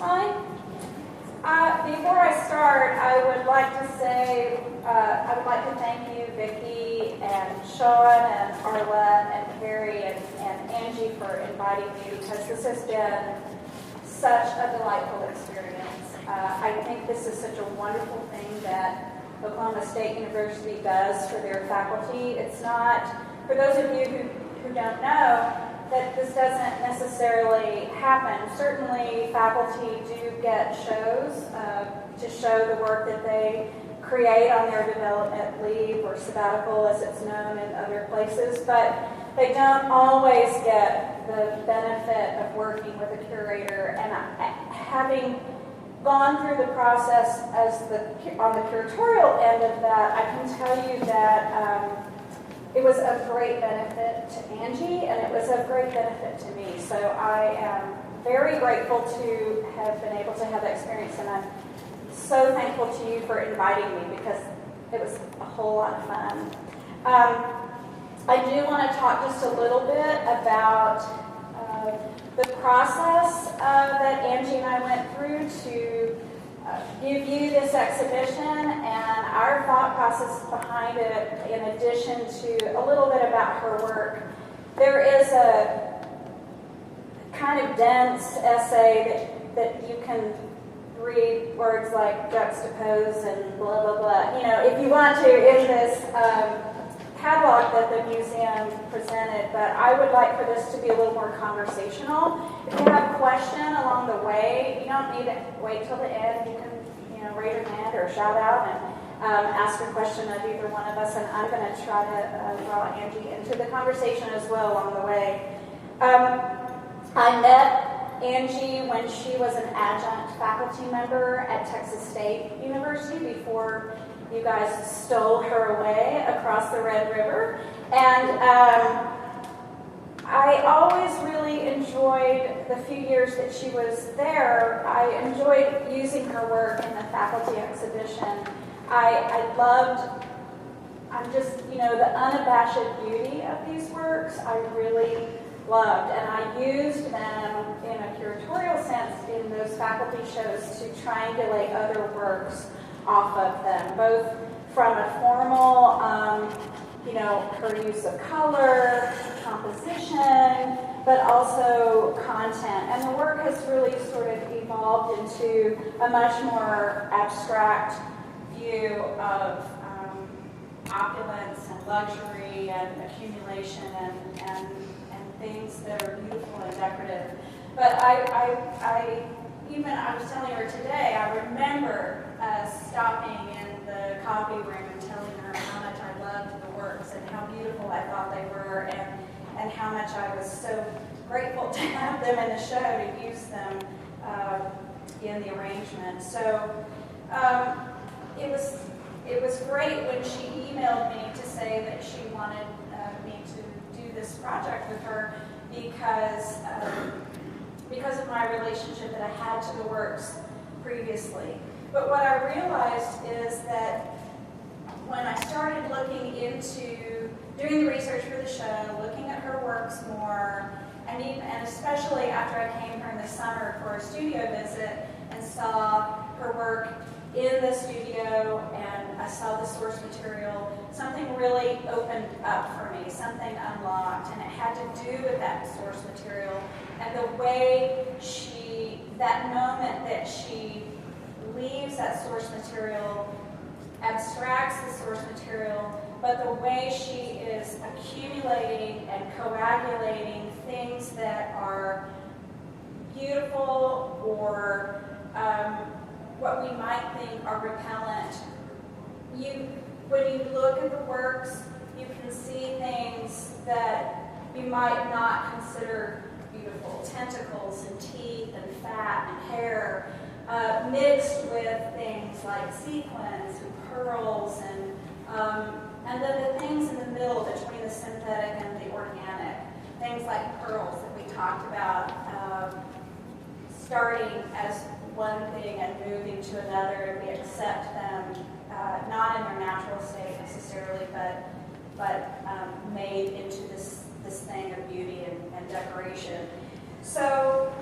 mine. Before I start, I would like to say, I would like to thank you, Vicki and Sean and Arlette and Carrie and Angie for inviting me, because this has been such a delightful experience. I think this is such a wonderful thing that Oklahoma State University does for their faculty. It's not, for those of you who don't know, that this doesn't necessarily happen. Certainly faculty do get shows to show the work that they create on their development leave or sabbatical, as it's known in other places, but they don't always get the benefit of working with a curator. And having gone through the process on the curatorial end of that, I can tell you that it was of great benefit to Angie, and it was of great benefit to me. So I am very grateful to have been able to have that experience, and I'm so thankful to you for inviting me, because it was a whole lot of fun. I do want to talk just a little bit about the process that Angie and I went through to give you this exhibition, and our thought process behind it, in addition to a little bit about her work. There is a kind of dense essay that you can read words like juxtapose and blah, blah, blah. You know, if you want to, in this catalog that the museum presented, but I would like for this to be a little more conversational. If you have a question along the way, you don't need to wait till the end. You can, raise your hand or shout out and ask a question of either one of us, and I'm going to try to draw Angie into the conversation as well along the way. I met Angie when she was an adjunct faculty member at Texas State University before you guys stole her away across the Red River. And I always really enjoyed the few years that she was there. I enjoyed using her work in the faculty exhibition. I loved, the unabashed beauty of these works. I really loved, and I used them in a curatorial sense in those faculty shows to triangulate other works off of them, both from a formal, her use of color, composition, but also content. And the work has really sort of evolved into a much more abstract view of opulence and luxury and accumulation and things that are beautiful and decorative. But I was telling her today, I remember stopping in the copy room and telling her how much I loved the works and how beautiful I thought they were, and how much I was so grateful to have them in the show, to use them in the arrangement. So it was great when she emailed me to say that she wanted me to do this project with her, because of my relationship that I had to the works previously. But what I realized is that when I started looking into doing the research for the show, looking at her works more, and especially after I came here in the summer for a studio visit and saw her work in the studio, and I saw the source material, something really opened up for me, something unlocked, and it had to do with that source material and the way that moment that she leaves that source material, abstracts the source material, but the way she is accumulating and coagulating things that are beautiful or what we might think are repellent. When you look at the works, you can see things that you might not consider beautiful. Tentacles and teeth and fat and hair, mixed with things like sequins and pearls, and then the things in the middle between the synthetic and the organic. Things like pearls that we talked about, starting as one thing and moving to another, and we accept them not in their natural state necessarily, but made into this thing of beauty and decoration. So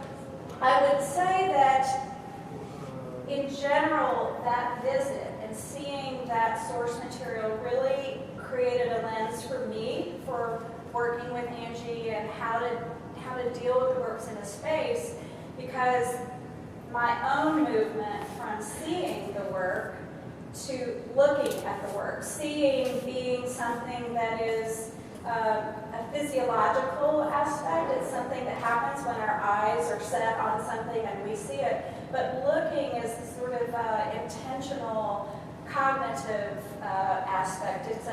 I would say that how to deal with the works in a space, because my own movement from seeing the work to looking at the work, seeing being something that is a physiological aspect. It's something that happens when our eyes are set on something and we see it. But looking is the sort of intentional, cognitive aspect. It's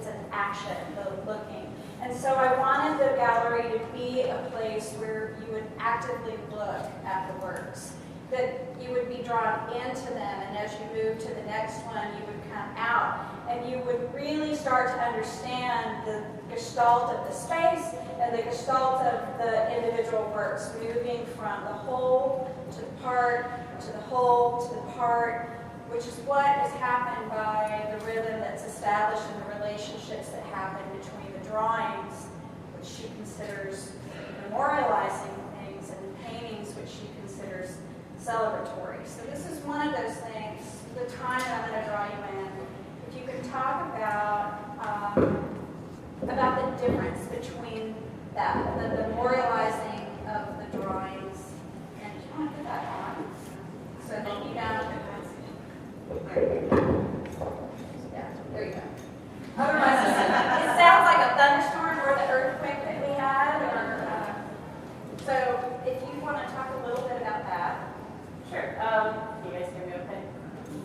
an action, the looking. And so I wanted the gallery to be a place where you would actively look at the works, that you would be drawn into them, and as you move to the next one, you would come out, and you would really start to understand the gestalt of the space and the gestalt of the individual works, moving from the whole to the part, to the whole to the part, which is what has happened by the rhythm that's established in the relationships that happen between the drawings, which she considers memorializing things, and the paintings, which she considers celebratory. So this is one of those things, the time that I'm going to draw you in, if you can talk about the difference between that, the memorializing of the drawings, and do you want to put that on? So that you know. Yeah, there you go. Otherwise, it sounds like a thunderstorm or the earthquake that we had. So if you want to talk a little bit about that. Sure. You guys hear me okay?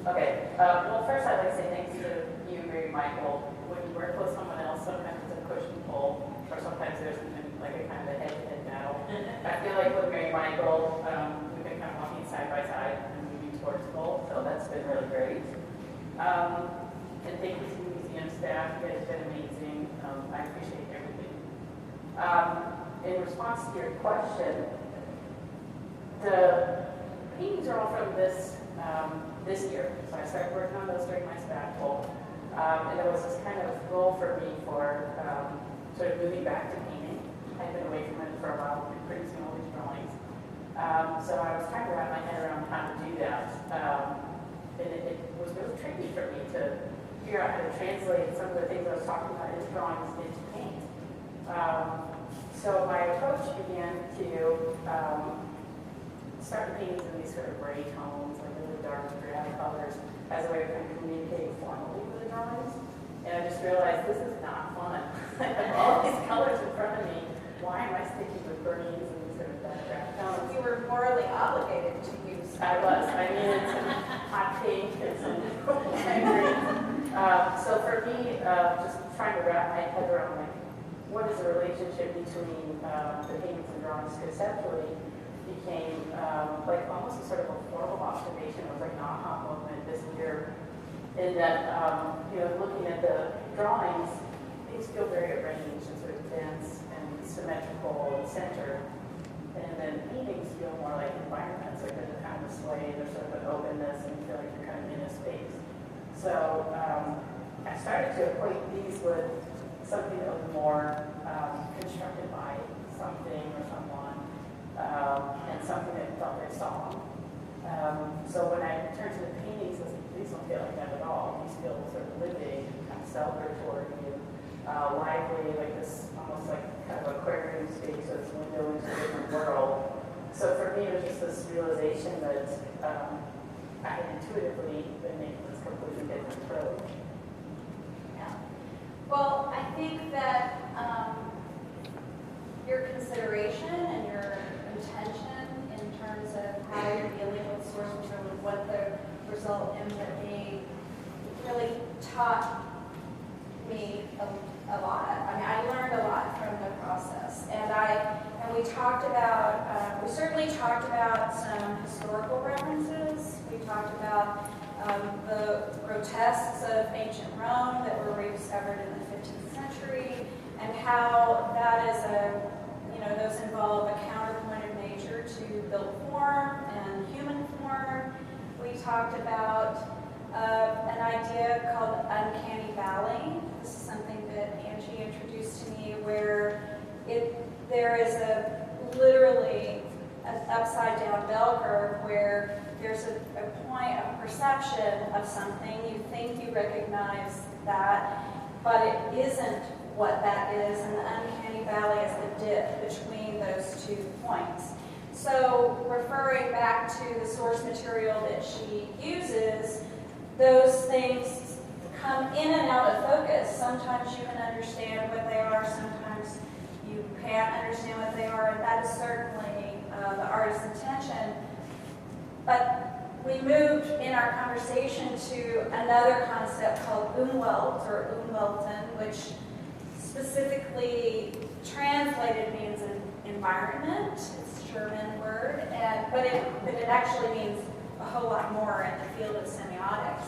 Okay. Well, first I'd like to say thanks to you, Mary Michael. When you work with someone else, sometimes it's a push and pull, or sometimes there's like a kind of a head-to-head battle. I feel like with Mary Michael, we've been kind of walking side by side and moving towards goal, so that's been really great. And thank you to the museum staff. You guys have been amazing. I appreciate everything. In response to your question, the paintings are all from this year. So I started working on those during my sabbatical. And there was this kind of goal for me for sort of moving back to painting. I'd been away from it for a while, producing all these drawings. So I was trying to wrap my head around how to do that. And it was really tricky for me to figure out how to translate some of the things I was talking about in drawings into paint. So my approach began to start the paintings in these sort of gray tones, like really dark, drab colors, as a way of kind of communicating formally with the drawings. And I just realized this is not fun. I have all these colors in front of me. Why am I sticking with greens and these sort of dark, drab tones? You were morally obligated to use. I was. I needed some hot pink and some green. So for me, just trying to wrap my head around like, what is the relationship between the paintings and drawings conceptually became like almost a sort of a formal observation. It was like an aha moment this year in that, looking at the drawings, things feel very arranged and sort of dense and symmetrical and centered. And then paintings feel more like environments, like there's a kind of a sway, there's sort of an openness, and you feel like you're kind of in a space. So I started to equate these with something that was more constructed by something or someone, and something that felt very solemn. So when I turned to the paintings, these don't feel like that at all. These feel sort of living, kind of celebratory, lively, like this almost like kind of aquarium space or this window into a different world. So for me, it was just this realization that I had intuitively been making this completely different approach. Yeah. Well, I think that your consideration and your intention in terms of how you're dealing with source material and what the result ends up being really taught me a lot. I mean, I learned a lot from the process, and we talked about, we certainly talked about some historical references. We talked about the grotesques of ancient Rome that were rediscovered in the 15th century, and how that is those involve a counterpoint of nature to built form and human form. We talked about an idea called uncanny valley. This is something that Angie introduced to me, where there is literally an upside down bell curve where there's a point of perception of something. You think you recognize that, but it isn't what that is, and the uncanny valley is the dip points. So referring back to the source material that she uses, those things come in and out of focus. Sometimes you can understand what they are, sometimes you can't understand what they are, and that is certainly the artist's intention. But we moved in our conversation to another concept called Umwelt or Umwelten, which specifically translated means an environment. It's a German word, but it actually means a whole lot more in the field of semiotics.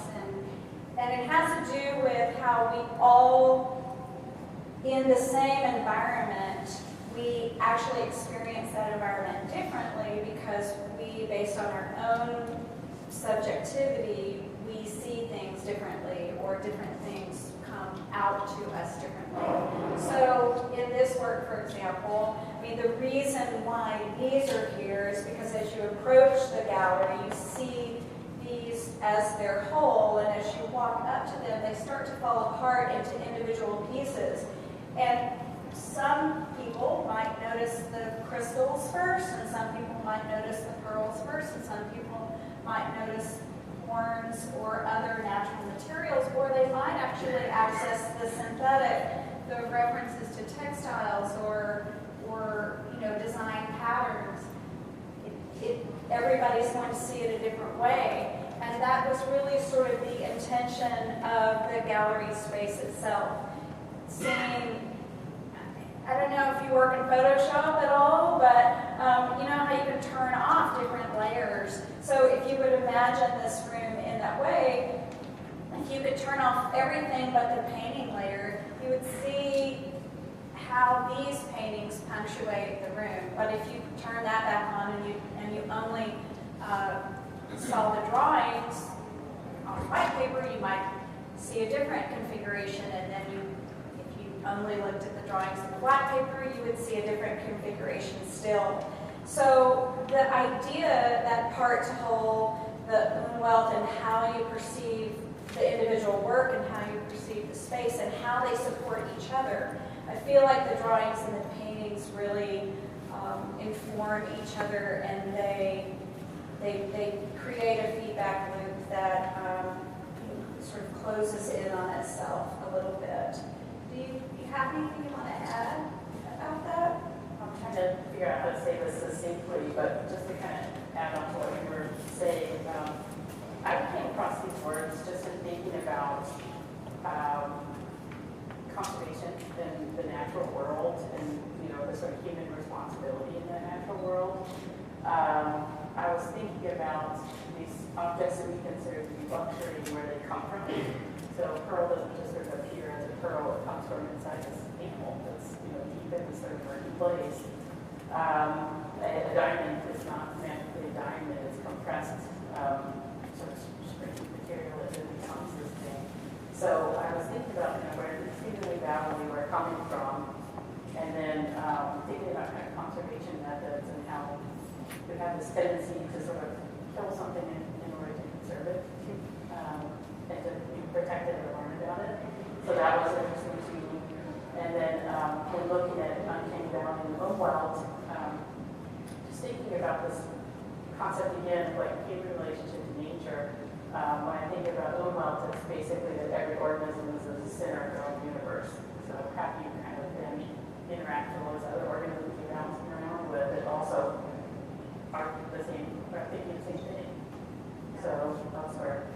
And it has to do with how we all, in the same environment, we actually experience that environment differently because we, based on our own subjectivity, we see things differently, or different things come out to us differently. So in this work, for example, I mean, the reason why these are here is because as you approach the gallery, you see these as their whole, and as you walk up to them, they start to fall apart into individual pieces. And some people might notice the crystals first, and some people might notice the pearls first, and some people might notice horns or other natural materials, or they might actually access the synthetic, the references to textiles or design patterns. Everybody's going to see it a different way, and that was really sort of the intention of the gallery space itself. Seeing, I don't know if you work in Photoshop at all, but you know how you can turn off different layers. So if you would imagine this room in that way, if you could turn off everything but the painting layer, you would see how these paintings punctuate the room. But if you turn that back on and you only saw the drawings on white paper, you might see a different configuration, and then if you only looked at the drawings on the black paper, you would see a different configuration still. So the idea, that part to whole, the Umwelt, and how you perceive the individual work and how you perceive the space and how they support each other. I feel like the drawings and the paintings really inform each other, and they create a feedback loop that sort of closes in on itself a little bit. Do you have anything you want to add about that? I'm trying to figure out how to say this succinctly, but just to kind of add on to what you were saying, I came across these words just in thinking about conservation in the natural world, and the sort of human responsibility in the natural world. I was thinking about these objects that we consider to be luxury, where they come from. So pearl doesn't just sort of appear as a pearl; it comes from inside this animal that's deep in this sort of murky place. A diamond is not magically a diamond; it's compressed sort of stringy material that then becomes this thing. So I was thinking about where the seemingly valley we're coming from, and then thinking about kind of conservation methods and how we have this tendency to sort of kill something in order to conserve it, and to protect it or learn about it. So that was interesting to me. And then when looking at Uncanny Valley and Umwelt, just thinking about this concept again of like human relationship to nature. When I think about Umwelt, it's basically that every organism is the center of their own universe. So how do you kind of then interact with those other organisms you're bouncing around with that also are thinking the same thing. So that's where.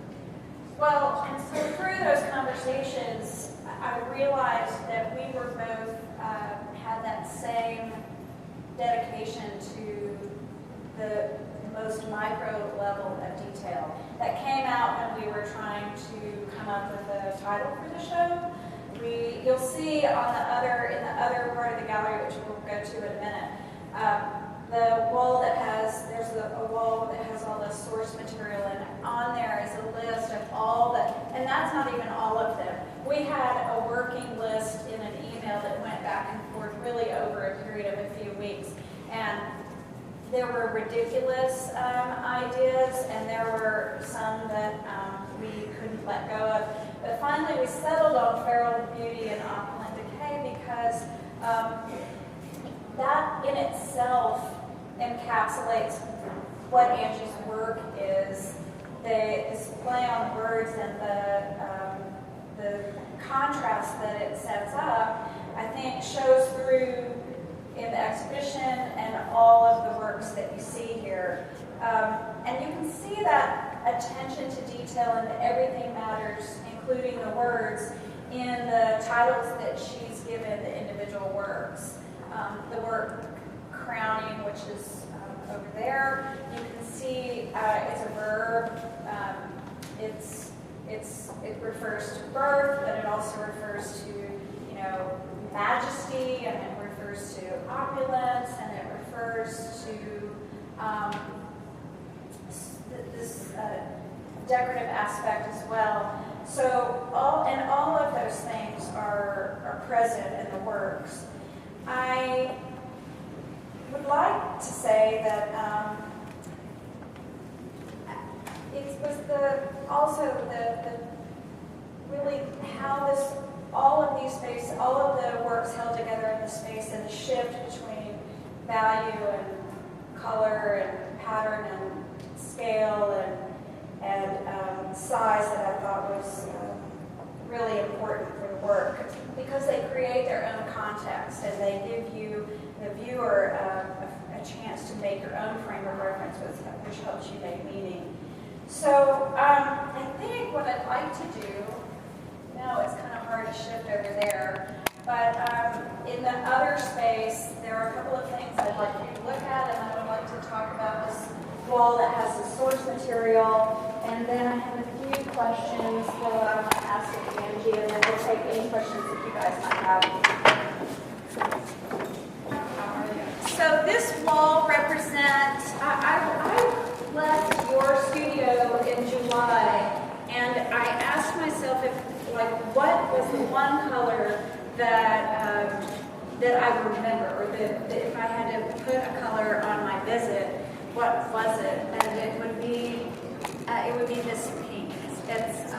Well, and so through those conversations, I realized that we were both had that same dedication to the most micro level of detail that came out when we were trying to come up with a title for the show. You'll see in the other part of the gallery, which we'll go to in a minute, the wall there's a wall that has all the source material, and on there is a list of all and that's not even all of them. We had a working list in an email that went back and forth really over a period of a few weeks, and there were ridiculous ideas, and there were some that we couldn't let go of. But finally we settled on Feral Beauty and Opulent Decay because that in itself encapsulates what Angie's work is. This play on words and the contrast that it sets up, I think, shows through in the exhibition and all of the works that you see here. And you can see that attention to detail and that everything matters, including the words, in the titles that she's given the individual works. The work crowning, which is over there, you can see it's a verb. It refers to birth, but it also refers to, majesty, and it refers to opulence, and it refers to this decorative aspect as well. So all of those things are present in the works. I would like to say that it was the really how all of the works held together in the space, and the shift between value and color and pattern and scale and size that I thought was really important for the work, because they create their own context and they give you, the viewer, a chance to make your own frame of reference, which helps you make meaning. So I think what I'd like to do, it's kind of hard to shift over there, but in the other space, there are a couple of things I'd like you to look at, and I would like to talk about this wall that has the source material, and then I have a few questions that I want to ask of Angie, and then we'll take any questions that you guys might have. So this wall represents, I left your studio in July, and I asked myself what was the one color that I would remember, or that if I had to put a color on my visit, what was it? And it would be this pink. It's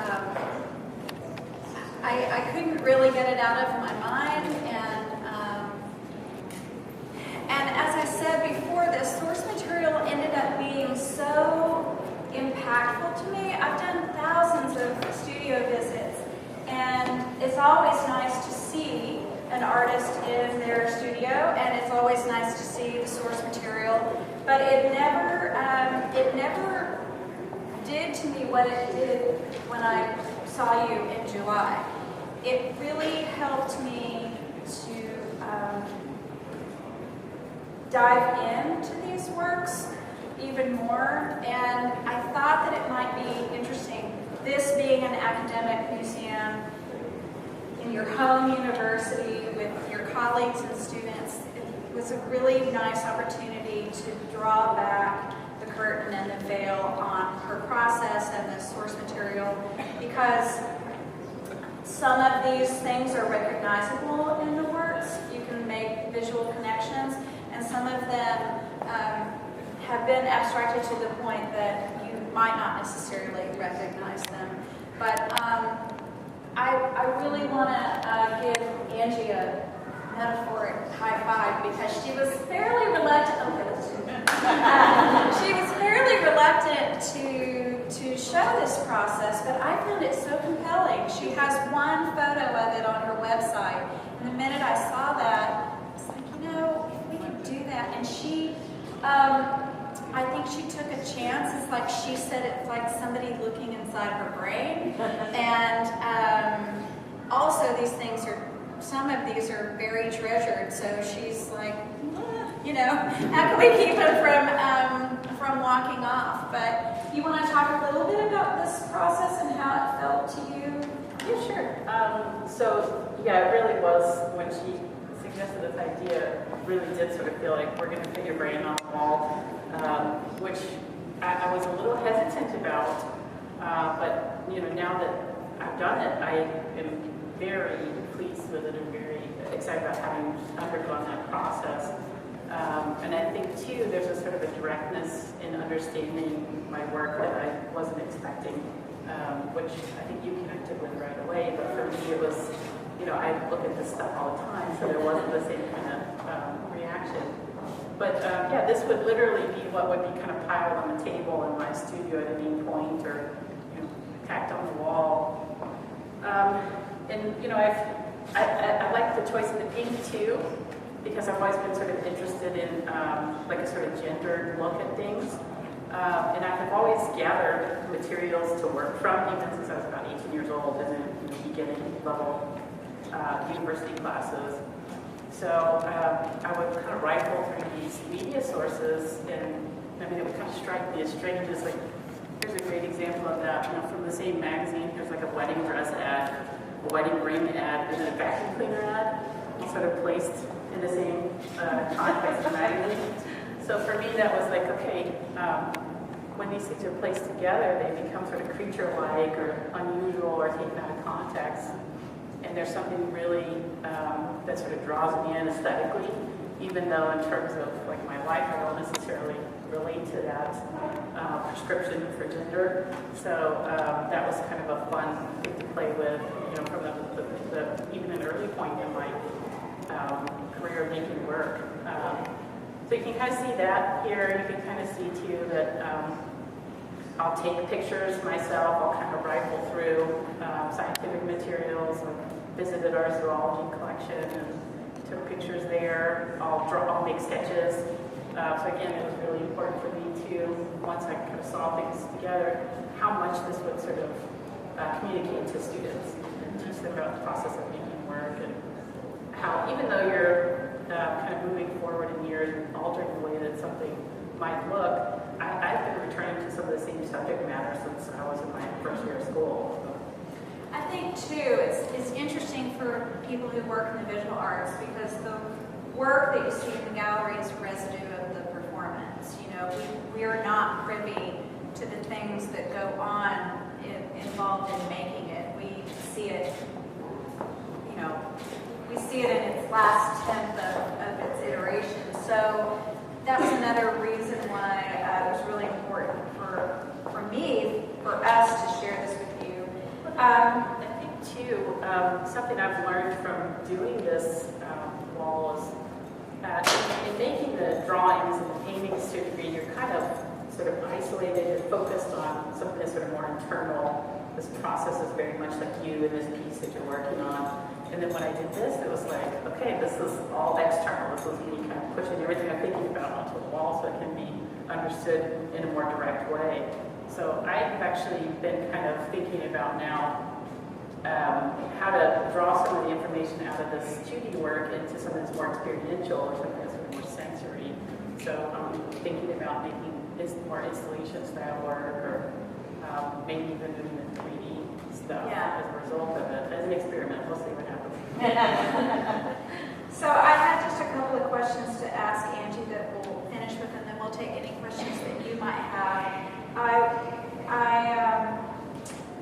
I couldn't really get it out of my mind, and as I said before, the source material ended up being so impactful to me. I've done thousands of studio visits, and it's always nice to see an artist in their studio, and it's always nice to see the source material, but it never did to me what it did when I saw you in July. It really helped me to dive into these works even more, and I thought that it might be interesting, this being an academic museum in your home university with your colleagues and students. It was a really nice opportunity to draw back the curtain and the veil on her process and the source material, because some of these things are recognizable in the works. You can make visual connections, and some of them have been abstracted to the point that you might not necessarily recognize them. But I really want to give Angie a metaphoric high five, because she was fairly reluctant. She was fairly reluctant to show this process, but I found it so compelling. She has one photo of it on her website, and the minute I saw that, I was like, if we could do that. And she, I think she took a chance. It's like she said, it's like somebody looking inside her brain. And also these things some of these are very treasured, so she's like, how can we keep them from walking off? But you want to talk a little bit about this process and how it felt to you? Yeah, sure. So it really was, when she suggested this idea, really did sort of feel like we're going to put your brain on the wall, which I was a little hesitant about, but now that I've done it, I am very pleased with it and very excited about having undergone that process. And I think too, there's a sort of a directness in understanding my work that I wasn't expecting, which I think you connected with right away. But for me, it was, I look at this stuff all the time, so there wasn't the same kind of reaction. But yeah, this would literally be what would be kind of piled on the table in my studio at any point, or tacked on the wall. And I like the choice of the pink too, because I've always been sort of interested in like a sort of gendered look at things. And I've always gathered materials to work from, even since I was about 18 years old and in the beginning level university classes. So I would kind of rifle through these media sources, and I mean, it would kind of strike me as strange as like, here's a great example of that, from the same magazine. Here's like a wedding dress ad, a wedding ring ad, and then a vacuum cleaner ad, all sort of placed in the same context of the magazine. So for me, that was like, okay, when these things are placed together, they become sort of creature-like or unusual or taken out of context. And there's something really that sort of draws me in aesthetically, even though in terms of like my life, I don't necessarily relate to that prescription for gender. So that was kind of a fun thing to play with, from the even an early point in my career of making work. So you can kind of see that here. You can kind of see too that I'll take pictures myself. I'll kind of rifle through scientific materials. Visited our zoology collection and took pictures there. I'll make sketches. So again, it was really important for me to, once I kind of saw things together, how much this would sort of communicate to students and teach them about the process of making work, and how, even though you're kind of moving forward in years and altering the way that something might look, I've been returning to some of the same subject matter since I was in my first year of school. I think too, it's interesting for people who work in the visual arts, because the work that you see in the gallery is residue of the performance. We are not privy to the things that go on involved in making it. We see it, we see it in its last tenth of its iteration. So that was another reason why it was really important for me, for us to share this with you. I think too, something I've learned from doing this wall is in making the drawings and the paintings to a degree, you're kind of sort of isolated, you're focused on something that's sort of more internal. This process is very much like you and this piece that you're working on. And then when I did this, it was like, okay, this is all external. This is me kind of pushing everything I'm thinking about onto the wall so it can be understood in a more direct way. So I've actually been kind of thinking about now how to draw some of the information out of this 2D work into something that's more experiential or something that's sort of more sensory. So I'm thinking about making more installation style work, or maybe even doing the 3D stuff as a result of it, as an experiment. We'll see what happens. So I had just a couple of questions to ask Angie that we'll finish with, and then we'll take any questions that you might have.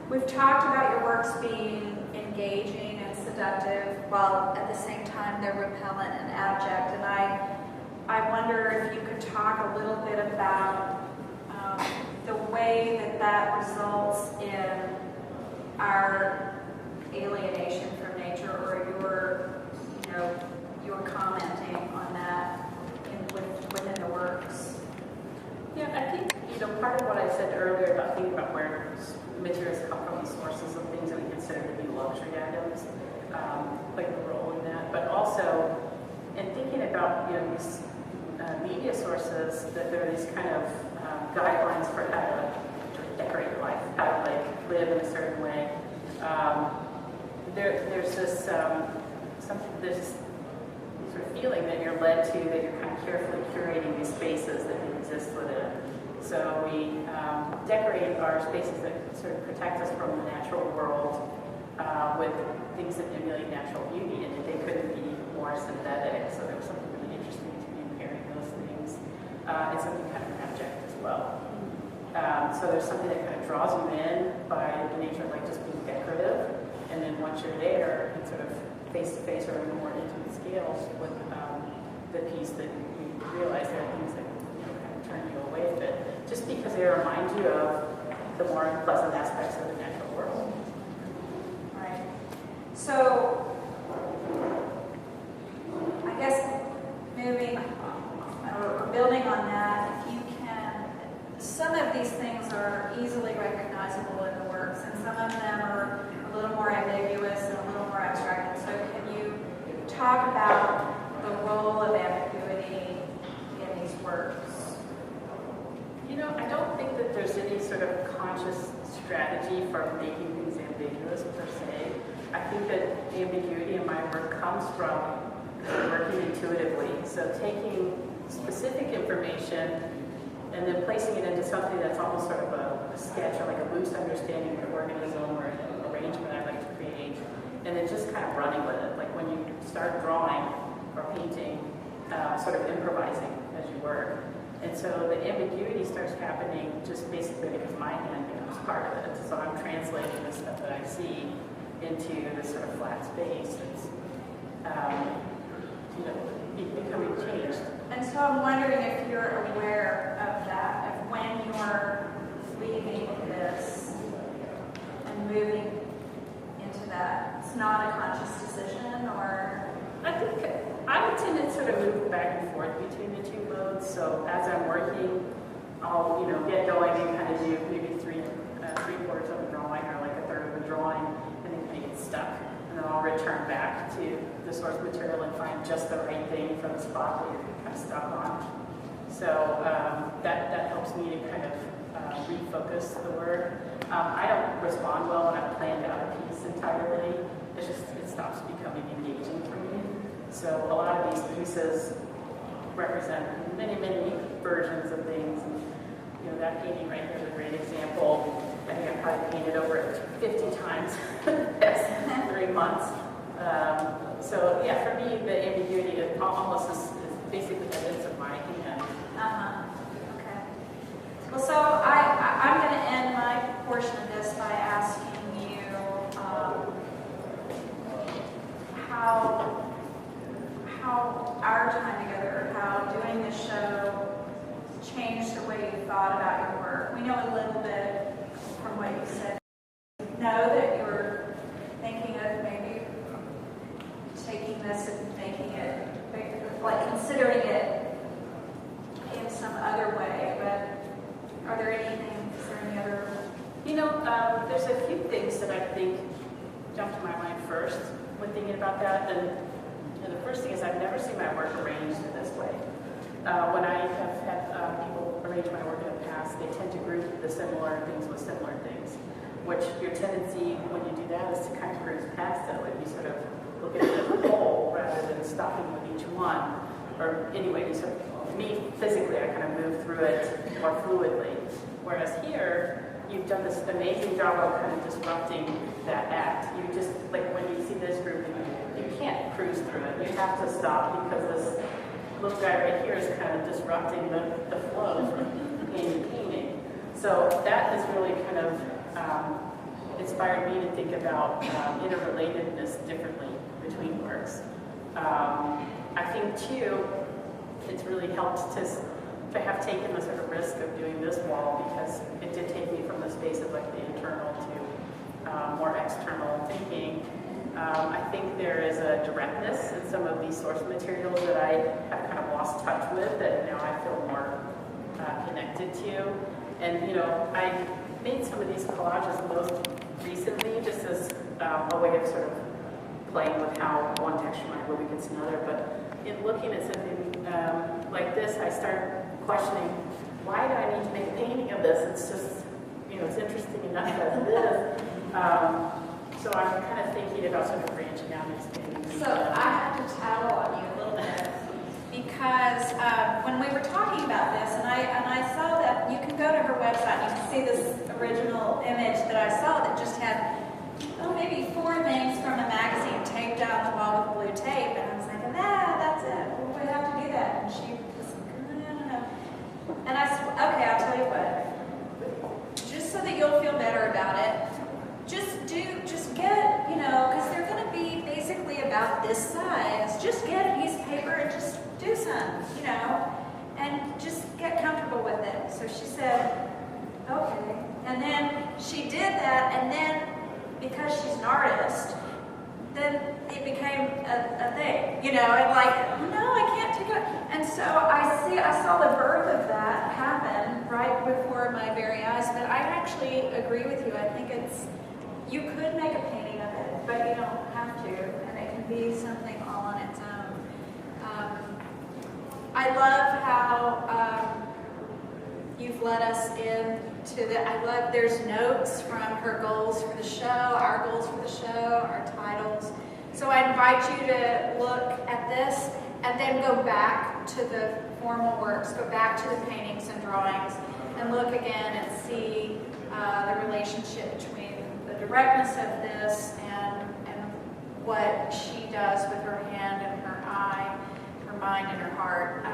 We've talked about your works being engaging and seductive, while at the same time they're repellent and abject. And I wonder if you could talk a little bit about the way that results in our alienation from nature, or your commenting on that within the works. Yeah, I think, part of what I said earlier about thinking about where materials come from, the sources of things that we consider to be luxury items, played a role in that. But also, in thinking about, these media sources, that there are these kind of guidelines for how to decorate your life, how to live in a certain way. There's this this sort of feeling that you're led to, that you're kind of carefully curating these spaces that exist within. So we decorate our spaces that sort of protect us from the natural world with things that emulate natural beauty, and they couldn't be more synthetic. So there was something really interesting to me in pairing those things, and something kind of abject as well. So there's something that kind of draws you in by the nature of just being decorative, and then once you're there, and sort of face-to-face or on a more intimate scale with the piece, that you realize there are things that kind of turn you away a bit, just because they remind you of the more unpleasant aspects of the natural world. Right. So, I guess moving, building on that, if you can, some of these things are easily recognizable in the works, and some of them are a little more ambiguous and a little more abstract. So can you talk about the role of ambiguity in these works? You know, I don't think that there's any sort of conscious strategy for making things ambiguous per se. I think that the ambiguity in my work comes from working intuitively. So taking specific information and then placing it into something that's almost sort of a sketch or like a loose understanding of an organism or an arrangement I like to create, and then just kind of running with it. Like when you start drawing or painting, sort of improvising as you work. And so the ambiguity starts happening just basically because my hand becomes part of it. So I'm translating the stuff that I see into this sort of flat space that's, becoming changed. And so I'm wondering if you're aware of that, of when you're leaving this and moving into that. It's not a conscious decision, or? I think I would tend to sort of move back and forth between the two modes. So as I'm working, I'll get going and kind of do maybe three-quarters of a drawing or like a third of a drawing, and then kind of get stuck. And then I'll return back to the source material and find just the right thing for the spot that you're kind of stuck on. So that helps me to kind of refocus the work. I don't respond well when I've planned out a piece entirely. It stops becoming engaging for me. So a lot of these pieces represent many, many versions of things. And, that painting right here is a great example. I think I've probably painted over it 50 times in the past 3 months. So yeah, for me, the ambiguity almost is basically evidence of my hand. Okay. Well, so I'm going to end my portion of this by asking you how our time together, how doing this show changed the way you thought about your work. We know a little bit from what you said. Know that you were thinking of maybe taking this and making it, like considering it in some other way, but are there any other? There's a few things that I think jumped to my mind first when thinking about that. And the first thing is I've never seen my work arranged in this way. When I have had people arrange my work in the past, they tend to group the similar things with similar things, which your tendency when you do that is to kind of cruise past it, like you sort of look at it as a whole rather than stopping with each one. Or anyway, me physically, I kind of move through it more fluidly. Whereas here, you've done this amazing job of kind of disrupting that act. You just, like when you see this group, you can't cruise through it. You have to stop because this little guy right here is kind of disrupting the flow from painting to painting. So that has really kind of inspired me to think about interrelatedness differently between works. I think too, it's really helped to have taken the sort of risk of doing this wall because it did take me from the space of like the internal to more external thinking. I think there is a directness in some of these source materials that I have kind of lost touch with that now I feel more connected to. And I made some of these collages most recently just as a way of sort of playing with how one texture might go against another. But in looking at something like this, I start questioning, why do I need to make a painting of this? It's just, it's interesting enough as it is. So I'm kind of thinking about sort of branching out and expanding. So I have to tattle on you a little bit because when we were talking about this, and I saw that you can go to her website, you can see this original image that I saw that just had maybe 4 things from a magazine taped down the wall with blue tape, and I was like, that's it. Well, we have to do that. And she was like, no. And I said, okay, I'll tell you what. Just so that you'll feel better about it, just get, because they're going to be basically about this size. Just get a piece of paper and just do some, and just get comfortable with it. So she said, okay. And then she did that, and then because she's an artist, then it became a thing, and like, no, I can't take it. And So I saw the birth of that happen right before my very eyes, but I actually agree with you. I think you could make a painting of it, but you don't have to, and it can be something all on its own. I love how you've led us into there's notes from her goals for the show, our goals for the show, our titles. So I invite you to look at this and then go back to the formal works, go back to the paintings and drawings, and look again and see the relationship between the directness of this and what she does with her hand and her eye, her mind and her heart.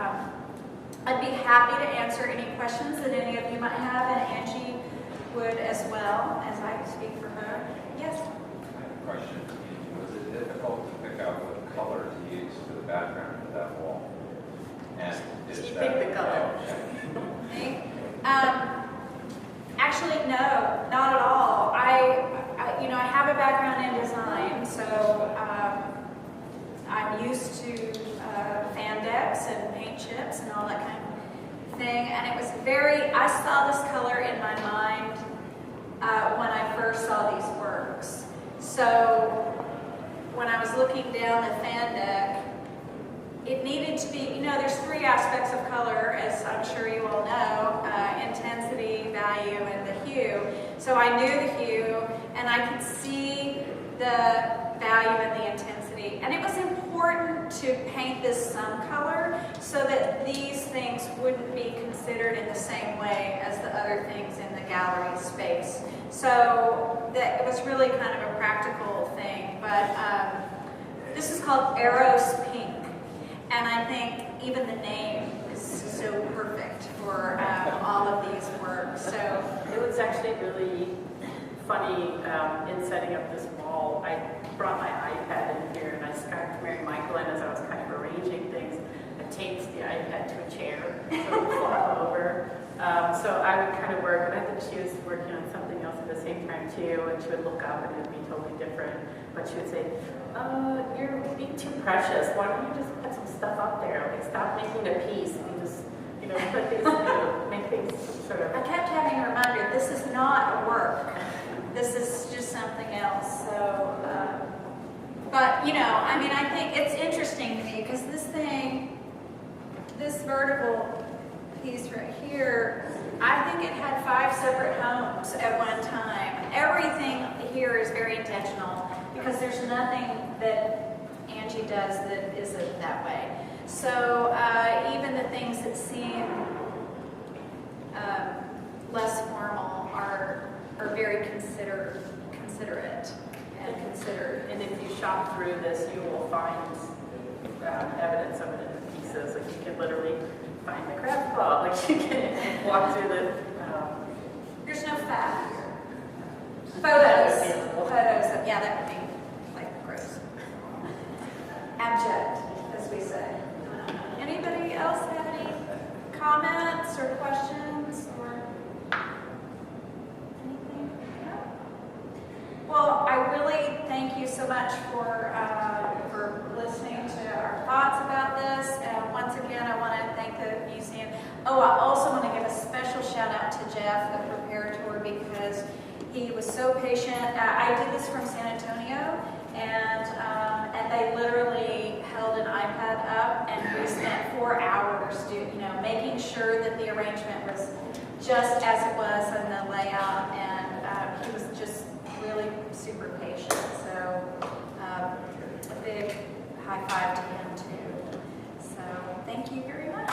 I'd be happy to answer any questions that any of you might have, and Angie would as well, as I speak for her. Yes? I have a question. Was it difficult to pick out what color to use for the background of that wall? And You pick the color. Me? Actually, no, not at all. I have a background in design, so I'm used to fan decks and paint chips and all that kind of thing. And it was I saw this color in my mind when I first saw these works. So when I was looking down the fan deck, it needed to be, there's three aspects of color, as I'm sure you all know, intensity, value, and the hue. So I knew the hue, and I could see the value and the intensity. And it was important to paint this some color so that these things wouldn't be considered in the same way as the other things in the gallery space. So that it was really kind of a practical thing. But this is called Eros Pink. And I think even the name is so perfect for all of these works. So it was actually really funny in setting up this wall. I brought my iPad in here and I Skyped Mary Michael, and as I was kind of arranging things, I taped the iPad to a chair so it would flop over. So I would kind of work, and I think she was working on something else at the same time too, and she would look up and it would be totally different. But she would say, you're being too precious. Why don't you just put some stuff up there? Like, stop making a piece and just, put these, make things sort of. I kept having a reminder, this is not work. This is just something else. So, but, I think it's interesting to me because this vertical piece right here, I think it had 5 separate homes at one time. Everything here is very intentional because there's nothing that Angie does that isn't that way. So even the things that seem less formal are very considerate and considered. And if you shop through this, you will find evidence of it in the pieces. Like, you can literally find the craft club. Like, you can walk through the. There's no fat here. Photos. Yeah, that would be like gross. Abject, as we say. Anybody else have any comments or questions or anything? No? Well, I really thank you so much for listening to our thoughts about this. And once again, I want to thank the museum. Oh, I also want to give a special shout out to Jeff, the Curator, because he was so patient. I did this from San Antonio, and they literally held an iPad up, and we spent 4 hours making sure that the arrangement was just as it was in the layout, and he was just really super patient. So a big high five to him too. So thank you very much.